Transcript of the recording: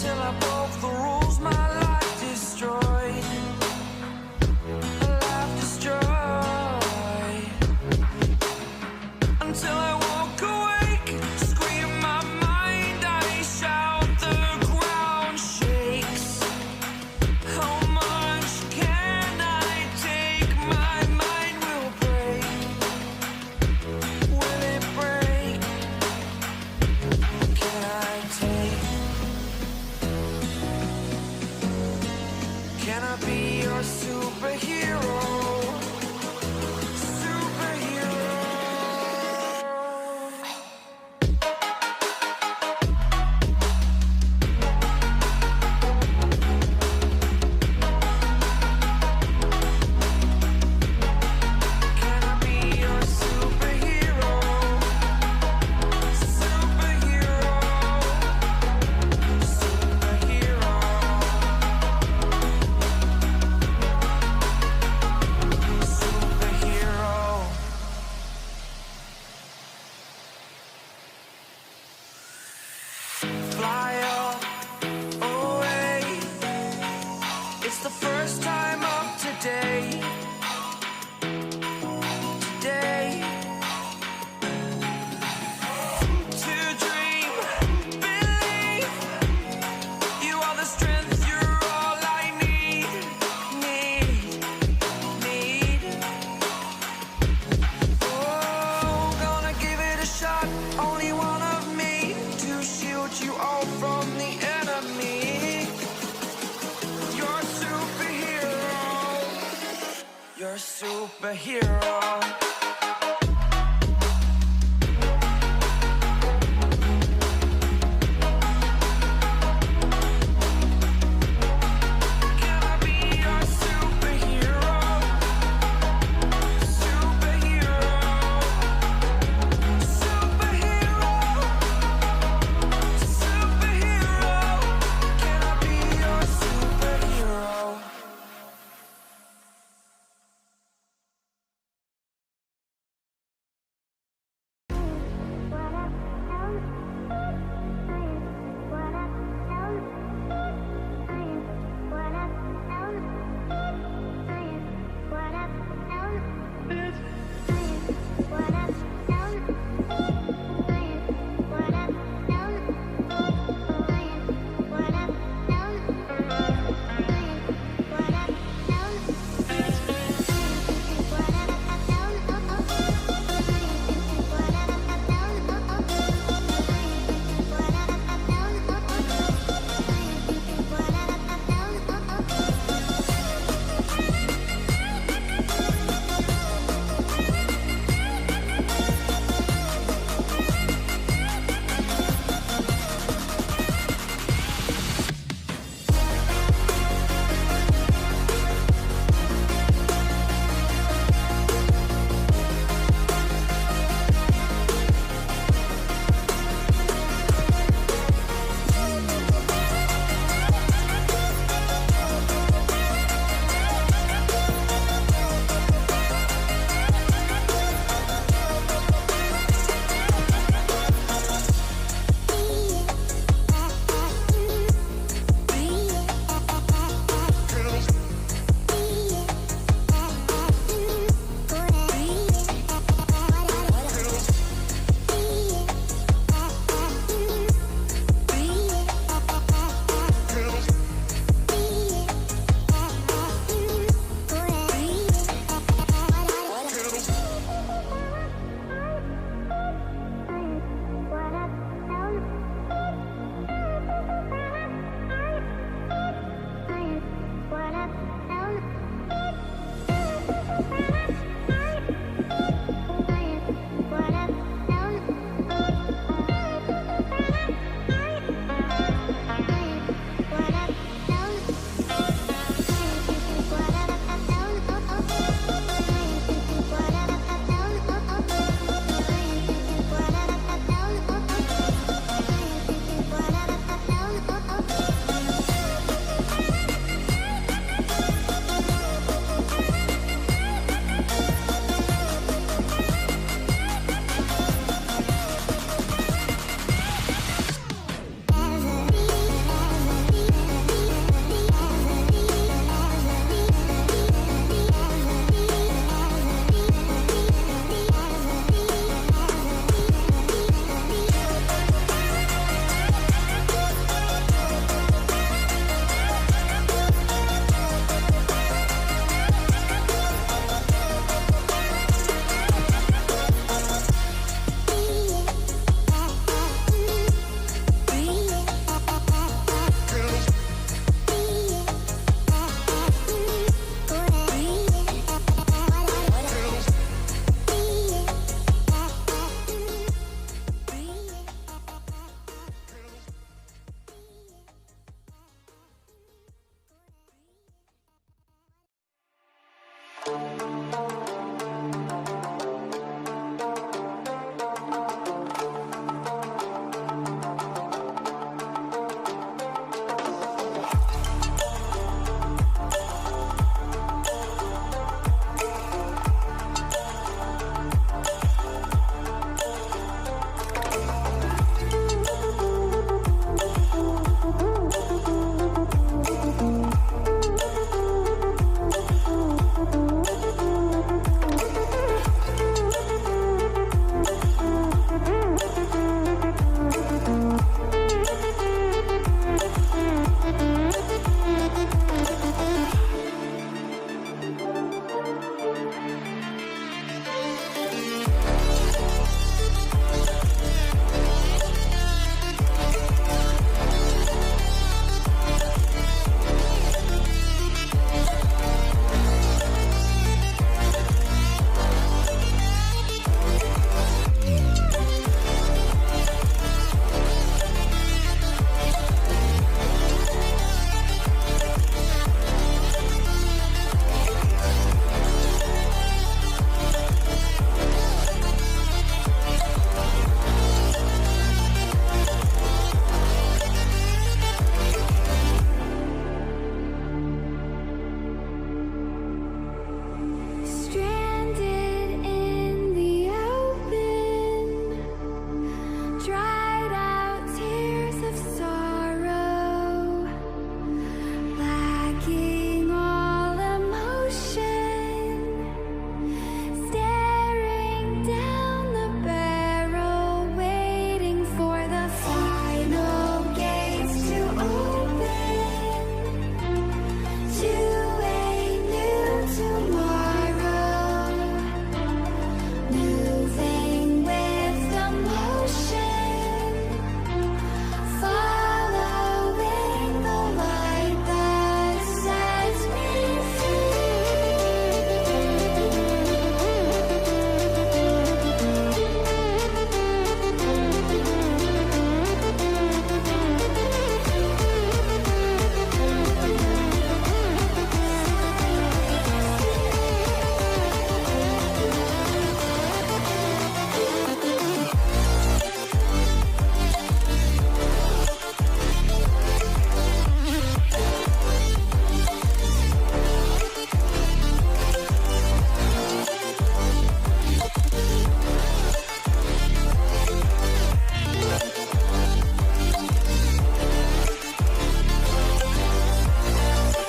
till I broke the rules, my life destroyed. Life destroyed. Until I walk awake, scream my mind, I shout, the ground shakes. How much can I take? My mind will break. Will it break? Can I take? Can I be your superhero? Superhero. Can I be your superhero? Superhero. Superhero. Superhero. Fly away. It's the first time of today. Today. To dream, believe. You are the strength, you're all I need. Need. Oh, gonna give it a shot. Only one of me to shield you all from the enemy. You're a superhero. You're a superhero.